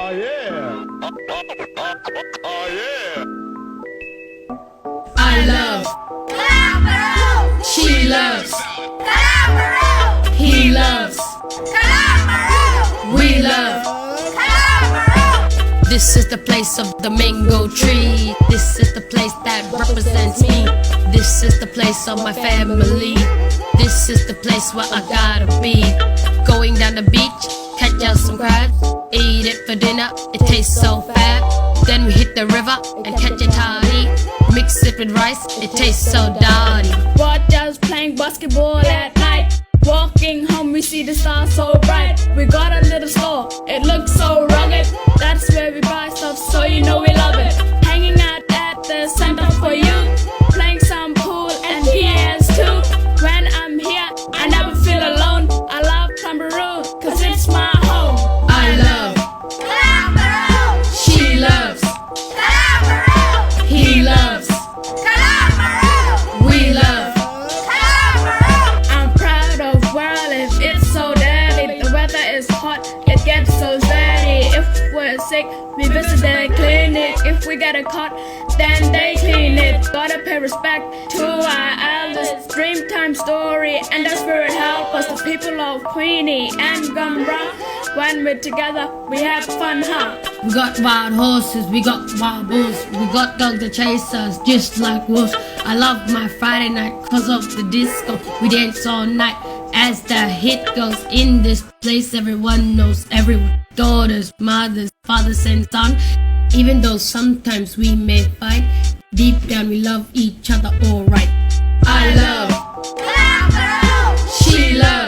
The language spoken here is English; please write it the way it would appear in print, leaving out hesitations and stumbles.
Oh yeah. Oh yeah. I love. Kalumburu. She loves. Kalumburu. He loves. Kalumburu. We love. Kalumburu. This is the place of the mango tree. This is the place that represents me. This is the place of my family. This is the place where I gotta be. Going down the beach, catch out some crabs, eat it for dinner, it tastes so fab. Then we hit the river and catch a toddy, mix it with rice, it tastes so dirty. Watch us playing basketball at night. Walking home, we see the stars so bright. We got a little store, it looks so rugged. That's where we buy stuff, so you know we love it. Hanging out at the center for you, playing some pool and PS2. When I'm here, I never feel alone. I love Kalumburu, cause it's my home. I love. Kalumburu. She loves. Kalumburu. He loves. Kalumburu. We love. Kalumburu. I'm proud of where I live, it's so dirty. The weather is hot, it gets so sweaty. If we're sick, we visit the clinic. If we get a cut, then they clean it. Gotta pay respect to our elders. Dreamtime story, and the spirit help us. The people of Queenie and Gumbra. When we're together, we have fun, huh? We got wild horses, we got wild bulls, we got dogs that chase us just like wolves. I love my Friday night cause of the disco. We dance all night as the hit goes. In this place everyone knows everyone. Daughters, mothers, fathers and sons. Even though sometimes we may fight, deep down we love each other alright. I love. Kalumburu. She loves.